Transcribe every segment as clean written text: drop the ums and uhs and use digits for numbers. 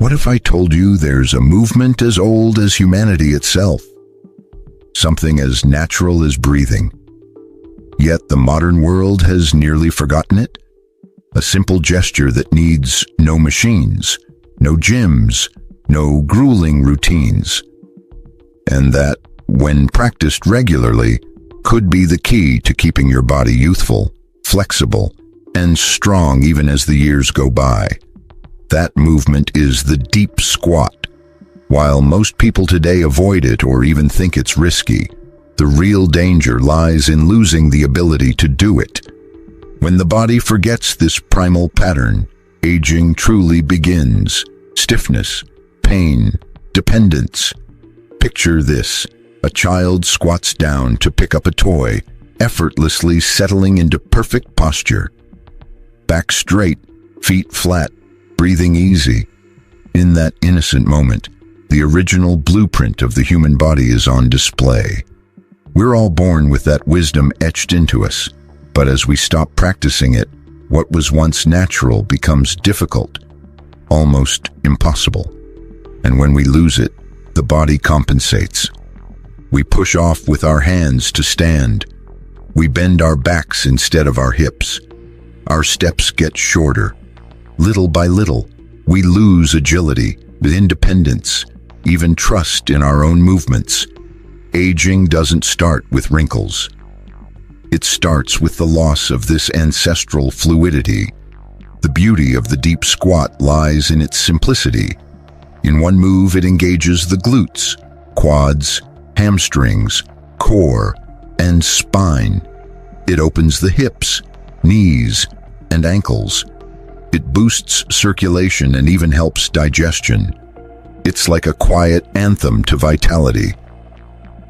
What if I told you there's a movement as old as humanity itself? Something as natural as breathing. Yet the modern world has nearly forgotten it. A simple gesture that needs no machines, no gyms, no grueling routines. And that, when practiced regularly, could be the key to keeping your body youthful, flexible, and strong even as the years go by. That movement is the deep squat. While most people today avoid it or even think it's risky, the real danger lies in losing the ability to do it. When the body forgets this primal pattern, aging truly begins. Stiffness, pain, dependence. Picture this: a child squats down to pick up a toy, effortlessly settling into perfect posture. Back straight, feet flat, breathing easy. In that innocent moment, the original blueprint of the human body is on display. We're all born with that wisdom etched into us, but as we stop practicing it, what was once natural becomes difficult, almost impossible. And when we lose it, the body compensates. We push off with our hands to stand. We bend our backs instead of our hips. Our steps get shorter. Little by little, we lose agility, independence, even trust in our own movements. Aging doesn't start with wrinkles. It starts with the loss of this ancestral fluidity. The beauty of the deep squat lies in its simplicity. In one move, it engages the glutes, quads, hamstrings, core, and spine. It opens the hips, knees, and ankles. It boosts circulation and even helps digestion. It's like a quiet anthem to vitality,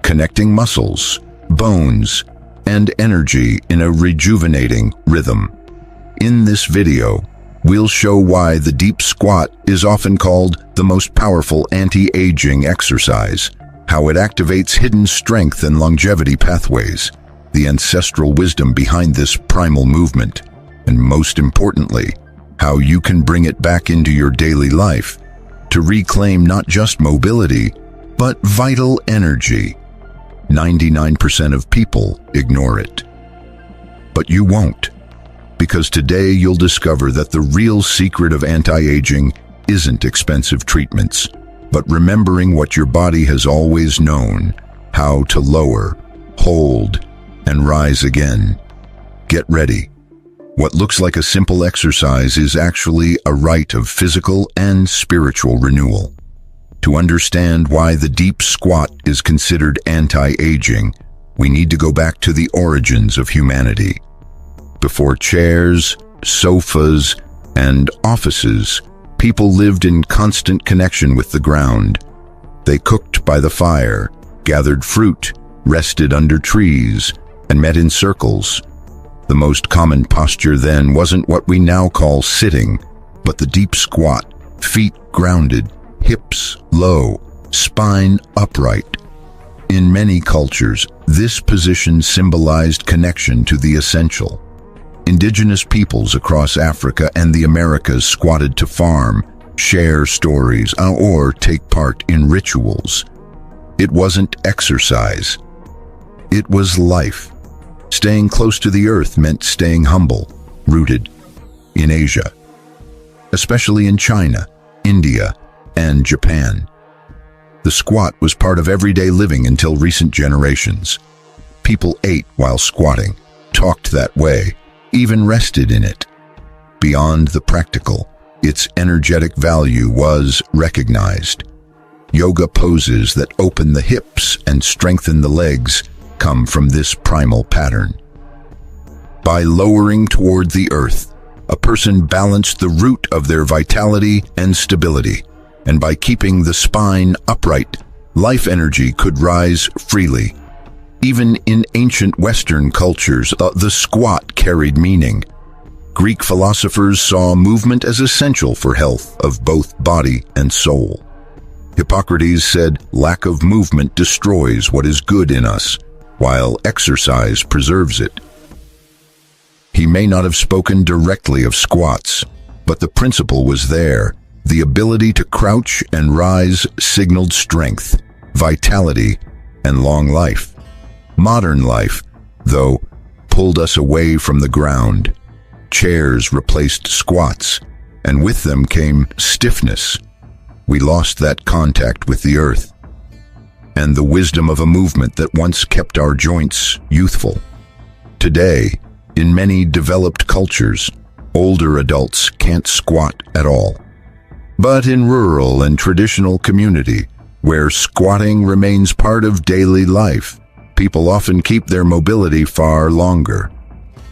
connecting muscles, bones, and energy in a rejuvenating rhythm. In this video, we'll show why the deep squat is often called the most powerful anti-aging exercise, how it activates hidden strength and longevity pathways, the ancestral wisdom behind this primal movement, and most importantly, how you can bring it back into your daily life to reclaim not just mobility, but vital energy. 99% of people ignore it. But you won't, because today you'll discover that the real secret of anti-aging isn't expensive treatments, but remembering what your body has always known: how to lower, hold, and rise again. Get ready. What looks like a simple exercise is actually a rite of physical and spiritual renewal. To understand why the deep squat is considered anti-aging, we need to go back to the origins of humanity. Before chairs, sofas, and offices, people lived in constant connection with the ground. They cooked by the fire, gathered fruit, rested under trees, and met in circles. The most common posture then wasn't what we now call sitting, but the deep squat, feet grounded, hips low, spine upright. In many cultures, this position symbolized connection to the essential. Indigenous peoples across Africa and the Americas squatted to farm, share stories, or take part in rituals. It wasn't exercise. It was life. Staying close to the earth meant staying humble, rooted. In Asia, especially in China, India, and Japan, the squat was part of everyday living until recent generations. People ate while squatting, talked that way, even rested in it. Beyond the practical, its energetic value was recognized. Yoga poses that open the hips and strengthen the legs come from this primal pattern. By lowering toward the earth, a person balanced the root of their vitality and stability, and by keeping the spine upright, life energy could rise freely. Even in ancient Western cultures, the squat carried meaning. Greek philosophers saw movement as essential for health of both body and soul. Hippocrates said, "Lack of movement destroys what is good in us, while exercise preserves it." He may not have spoken directly of squats, but the principle was there. The ability to crouch and rise signaled strength, vitality, and long life. Modern life, though, pulled us away from the ground. Chairs replaced squats, and with them came stiffness. We lost that contact with the earth, and the wisdom of a movement that once kept our joints youthful. Today, in many developed cultures, older adults can't squat at all. But in rural and traditional community, where squatting remains part of daily life, people often keep their mobility far longer.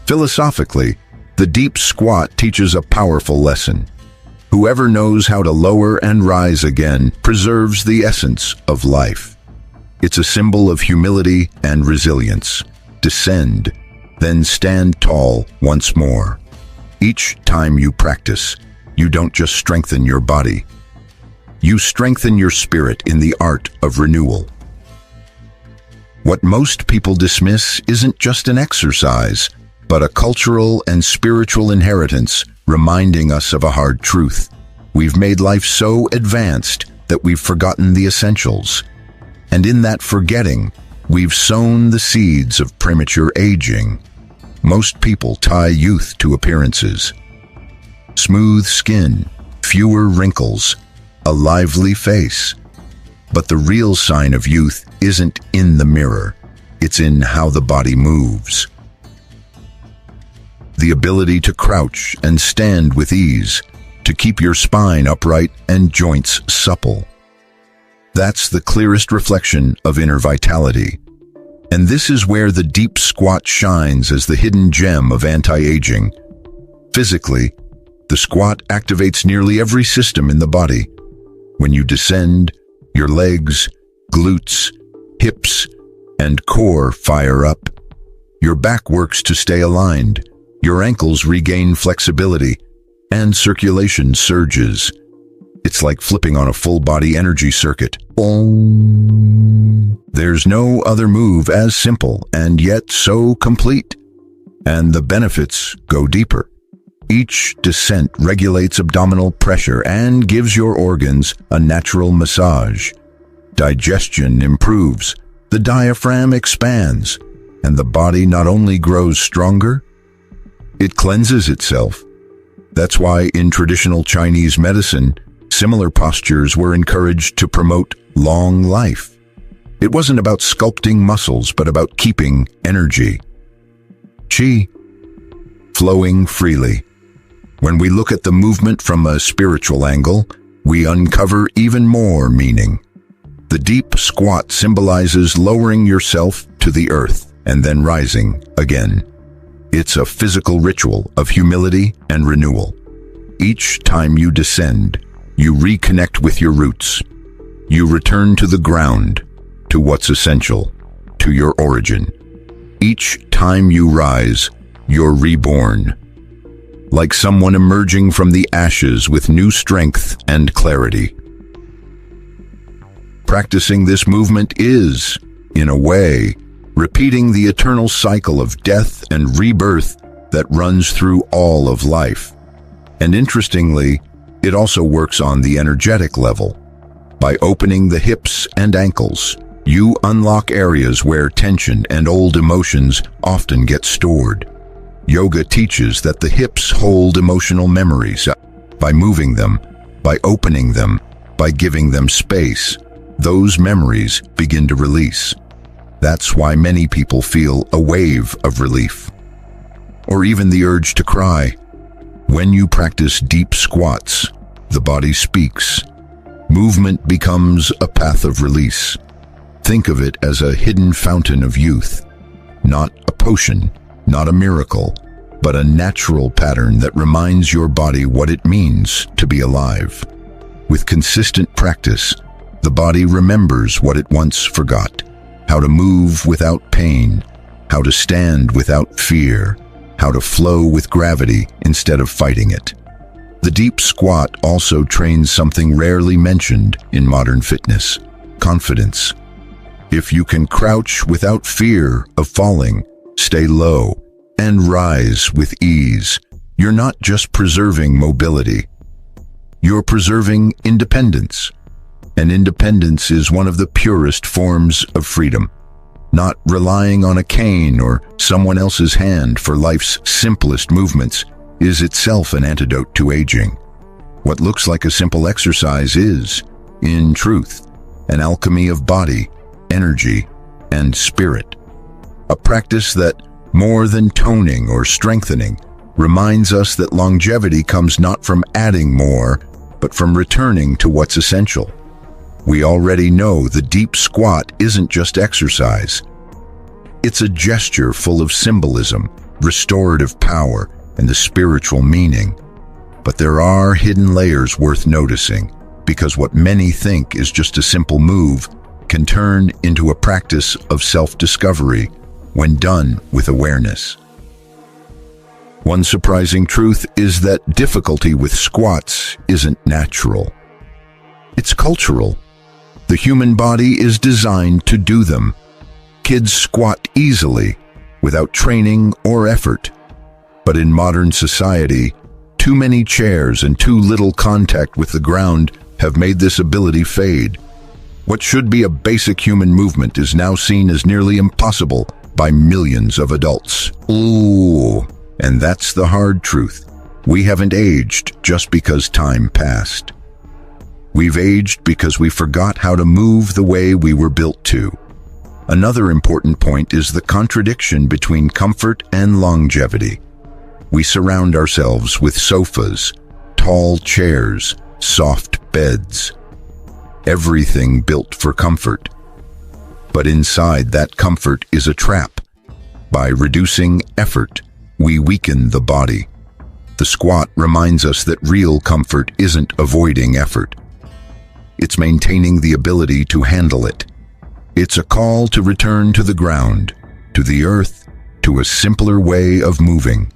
Philosophically, the deep squat teaches a powerful lesson. Whoever knows how to lower and rise again preserves the essence of life. It's a symbol of humility and resilience. Descend, then stand tall once more. Each time you practice, you don't just strengthen your body. You strengthen your spirit in the art of renewal. What most people dismiss isn't just an exercise, but a cultural and spiritual inheritance reminding us of a hard truth. We've made life so advanced that we've forgotten the essentials. And in that forgetting, we've sown the seeds of premature aging. Most people tie youth to appearances. Smooth skin, fewer wrinkles, a lively face. But the real sign of youth isn't in the mirror. It's in how the body moves. The ability to crouch and stand with ease, to keep your spine upright and joints supple. That's the clearest reflection of inner vitality. And this is where the deep squat shines as the hidden gem of anti-aging. Physically, the squat activates nearly every system in the body. When you descend, your legs, glutes, hips, and core fire up. Your back works to stay aligned. Your ankles regain flexibility, and circulation surges. It's like flipping on a full-body energy circuit. There's no other move as simple and yet so complete. And the benefits go deeper. Each descent regulates abdominal pressure and gives your organs a natural massage. Digestion improves, the diaphragm expands, and the body not only grows stronger, it cleanses itself. That's why in traditional Chinese medicine, similar postures were encouraged to promote long life. It wasn't about sculpting muscles, but about keeping energy. Qi, flowing freely. When we look at the movement from a spiritual angle, we uncover even more meaning. The deep squat symbolizes lowering yourself to the earth and then rising again. It's a physical ritual of humility and renewal. Each time you descend, you reconnect with your roots. You return to the ground, to what's essential, to your origin. Each time you rise, you're reborn. Like someone emerging from the ashes with new strength and clarity. Practicing this movement is, in a way, repeating the eternal cycle of death and rebirth that runs through all of life. And interestingly, it also works on the energetic level. By opening the hips and ankles, you unlock areas where tension and old emotions often get stored. Yoga teaches that the hips hold emotional memories. By moving them, by opening them, by giving them space, those memories begin to release. That's why many people feel a wave of relief, or even the urge to cry. When you practice deep squats, the body speaks. Movement becomes a path of release. Think of it as a hidden fountain of youth, not a potion, not a miracle, but a natural pattern that reminds your body what it means to be alive. With consistent practice, the body remembers what it once forgot: how to move without pain, how to stand without fear, how to flow with gravity instead of fighting it. The deep squat also trains something rarely mentioned in modern fitness: confidence. If you can crouch without fear of falling, stay low, and rise with ease, you're not just preserving mobility. you're preserving independence. And independence is one of the purest forms of freedom. Not relying on a cane or someone else's hand for life's simplest movements is itself an antidote to aging. What looks like a simple exercise is, in truth, an alchemy of body, energy, and spirit. A practice that, more than toning or strengthening, reminds us that longevity comes not from adding more, but from returning to what's essential. We already know the deep squat isn't just exercise. It's a gesture full of symbolism, restorative power, and the spiritual meaning. But there are hidden layers worth noticing, because what many think is just a simple move can turn into a practice of self-discovery when done with awareness. One surprising truth is that difficulty with squats isn't natural. It's cultural. The human body is designed to do them. Kids squat easily, without training or effort. But in modern society, too many chairs and too little contact with the ground have made this ability fade. What should be a basic human movement is now seen as nearly impossible by millions of adults. Ooh, and that's the hard truth. We haven't aged just because time passed. We've aged because we forgot how to move the way we were built to. Another important point is the contradiction between comfort and longevity. We surround ourselves with sofas, tall chairs, soft beds. Everything built for comfort. But inside that comfort is a trap. By reducing effort, we weaken the body. The squat reminds us that real comfort isn't avoiding effort. It's maintaining the ability to handle it. It's a call to return to the ground, to the earth, to a simpler way of moving.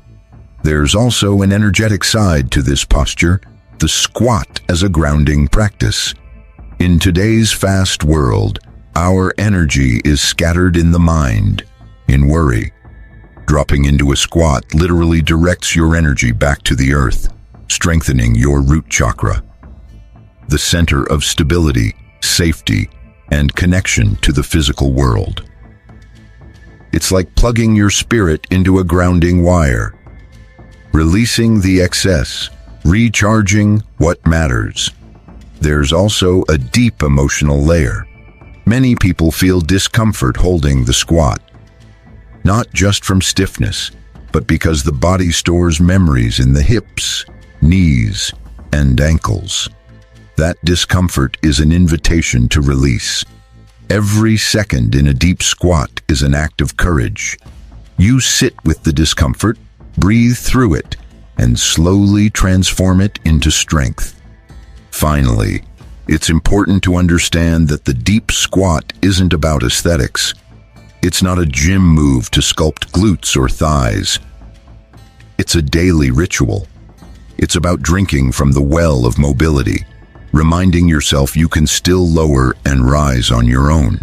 There's also an energetic side to this posture, the squat as a grounding practice. In today's fast world, our energy is scattered in the mind, in worry. Dropping into a squat literally directs your energy back to the earth, strengthening your root chakra, the center of stability, safety, and connection to the physical world. It's like plugging your spirit into a grounding wire, releasing the excess, recharging what matters. There's also a deep emotional layer. Many people feel discomfort holding the squat, not just from stiffness, but because the body stores memories in the hips, knees, and ankles. That discomfort is an invitation to release. Every second in a deep squat is an act of courage. You sit with the discomfort, breathe through it, and slowly transform it into strength. Finally, it's important to understand that the deep squat isn't about aesthetics. It's not a gym move to sculpt glutes or thighs. It's a daily ritual. It's about drinking from the well of mobility, reminding yourself you can still lower and rise on your own.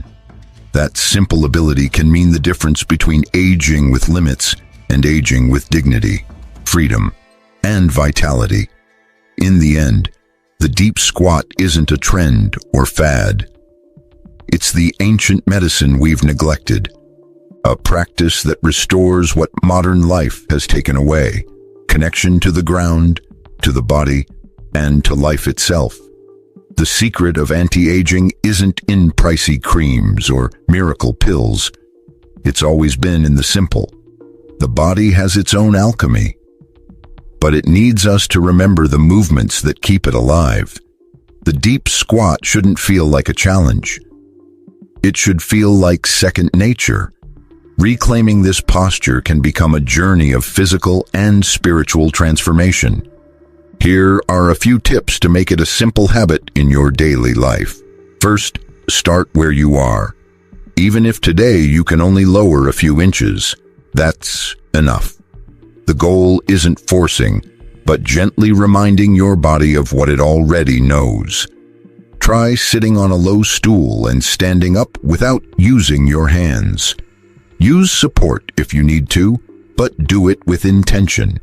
That simple ability can mean the difference between aging with limits and aging with dignity, freedom, and vitality. In the end, the deep squat isn't a trend or fad. It's the ancient medicine we've neglected, a practice that restores what modern life has taken away, connection to the ground, to the body, and to life itself. The secret of anti-aging isn't in pricey creams or miracle pills. It's always been in the simple. The body has its own alchemy, but it needs us to remember the movements that keep it alive. The deep squat shouldn't feel like a challenge. It should feel like second nature. Reclaiming this posture can become a journey of physical and spiritual transformation. Here are a few tips to make it a simple habit in your daily life. First, start where you are. Even if today you can only lower a few inches, that's enough. The goal isn't forcing, but gently reminding your body of what it already knows. Try sitting on a low stool and standing up without using your hands. Use support if you need to, but do it with intention.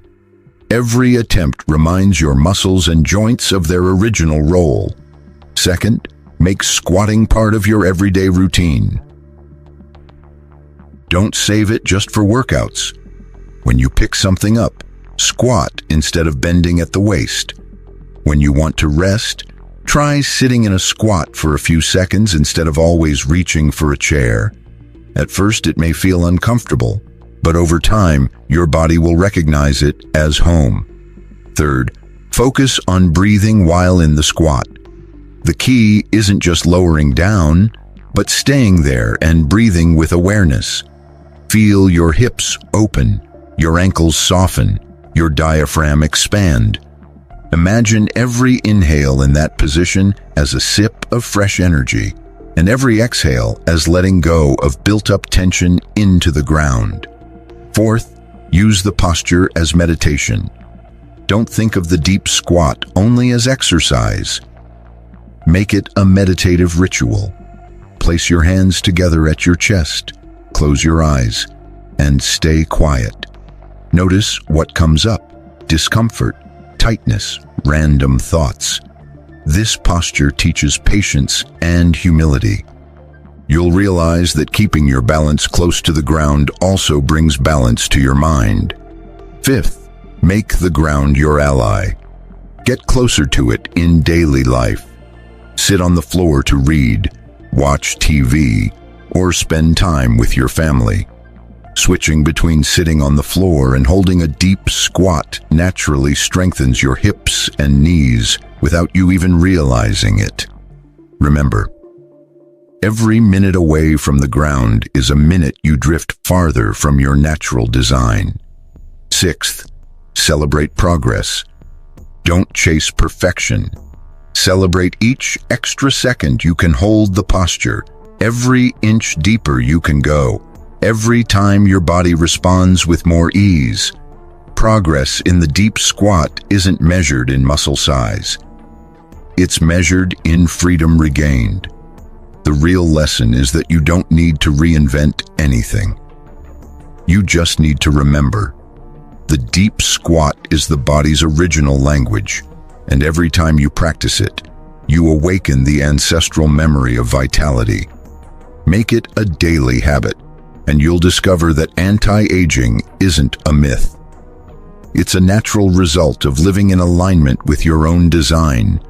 Every attempt reminds your muscles and joints of their original role. Second, make squatting part of your everyday routine. Don't save it just for workouts. When you pick something up, squat instead of bending at the waist. When you want to rest, try sitting in a squat for a few seconds instead of always reaching for a chair. At first, it may feel uncomfortable, but over time, your body will recognize it as home. Third, focus on breathing while in the squat. The key isn't just lowering down, but staying there and breathing with awareness. Feel your hips open, your ankles soften, your diaphragm expand. Imagine every inhale in that position as a sip of fresh energy, and every exhale as letting go of built-up tension into the ground. Fourth, use the posture as meditation. Don't think of the deep squat only as exercise. Make it a meditative ritual. Place your hands together at your chest, close your eyes, and stay quiet. Notice what comes up: discomfort, tightness, random thoughts. This posture teaches patience and humility. You'll realize that keeping your balance close to the ground also brings balance to your mind. Fifth, make the ground your ally. Get closer to it in daily life. Sit on the floor to read, watch TV, or spend time with your family. Switching between sitting on the floor and holding a deep squat naturally strengthens your hips and knees without you even realizing it. Remember, every minute away from the ground is a minute you drift farther from your natural design. Sixth, celebrate progress. Don't chase perfection. Celebrate each extra second you can hold the posture, every inch deeper you can go, every time your body responds with more ease. Progress in the deep squat isn't measured in muscle size. It's measured in freedom regained. The real lesson is that you don't need to reinvent anything. You just need to remember. The deep squat is the body's original language, and every time you practice it, you awaken the ancestral memory of vitality. Make it a daily habit, and you'll discover that anti-aging isn't a myth. It's a natural result of living in alignment with your own design.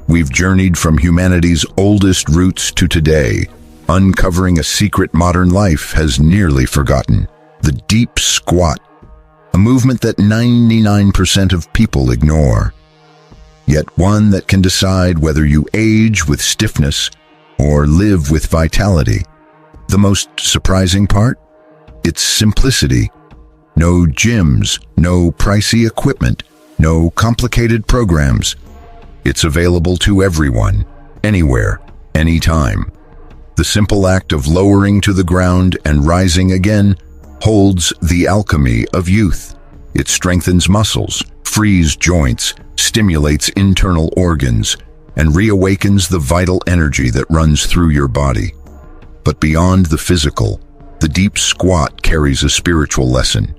We've journeyed from humanity's oldest roots to today, uncovering a secret modern life has nearly forgotten: the deep squat, a movement that 99% of people ignore, yet one that can decide whether you age with stiffness or live with vitality. The most surprising part? Its simplicity. No gyms, no pricey equipment, no complicated programs. It's available to everyone, anywhere, anytime. The simple act of lowering to the ground and rising again holds the alchemy of youth. It strengthens muscles, frees joints, stimulates internal organs, and reawakens the vital energy that runs through your body. But beyond the physical, the deep squat carries a spiritual lesson.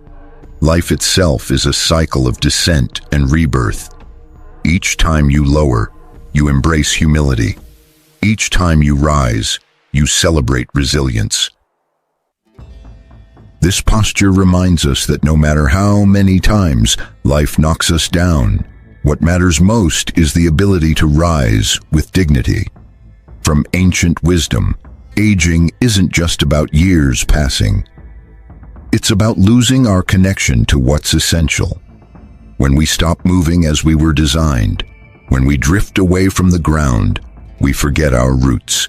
Life itself is a cycle of descent and rebirth. Each time you lower, you embrace humility. Each time you rise, you celebrate resilience. This posture reminds us that no matter how many times life knocks us down, what matters most is the ability to rise with dignity. From ancient wisdom, aging isn't just about years passing. It's about losing our connection to what's essential. When we stop moving as we were designed, when we drift away from the ground, we forget our roots.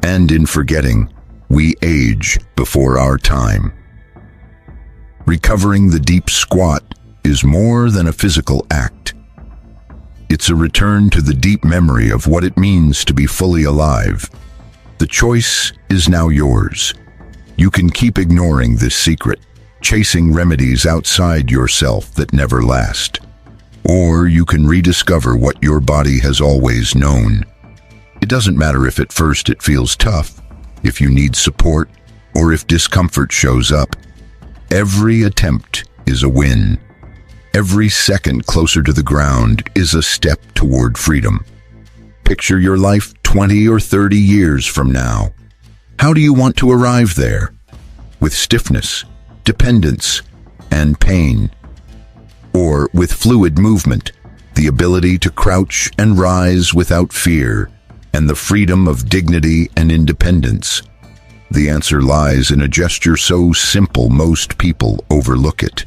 And in forgetting, we age before our time. Recovering the deep squat is more than a physical act. It's a return to the deep memory of what it means to be fully alive. The choice is now yours. You can keep ignoring this secret, chasing remedies outside yourself that never last. Or you can rediscover what your body has always known. It doesn't matter if at first it feels tough, if you need support, or if discomfort shows up. Every attempt is a win. Every second closer to the ground is a step toward freedom. Picture your life 20 or 30 years from now. How do you want to arrive there? With stiffness, dependence, and pain? Or with fluid movement, the ability to crouch and rise without fear, and the freedom of dignity and independence? The answer lies in a gesture so simple most people overlook it.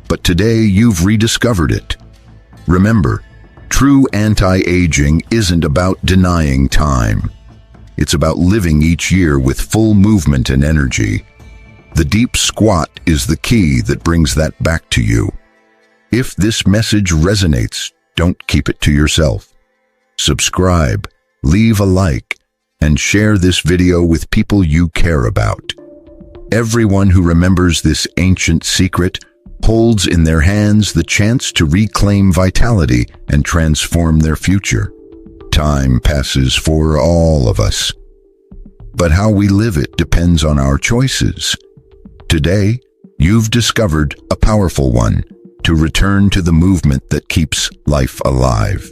But today you've rediscovered it. Remember, true anti-aging isn't about denying time. It's about living each year with full movement and energy. The deep squat is the key that brings that back to you. If this message resonates, don't keep it to yourself. Subscribe, leave a like, and share this video with people you care about. Everyone who remembers this ancient secret holds in their hands the chance to reclaim vitality and transform their future. Time passes for all of us, but how we live it depends on our choices. Today, you've discovered a powerful one: to return to the movement that keeps life alive.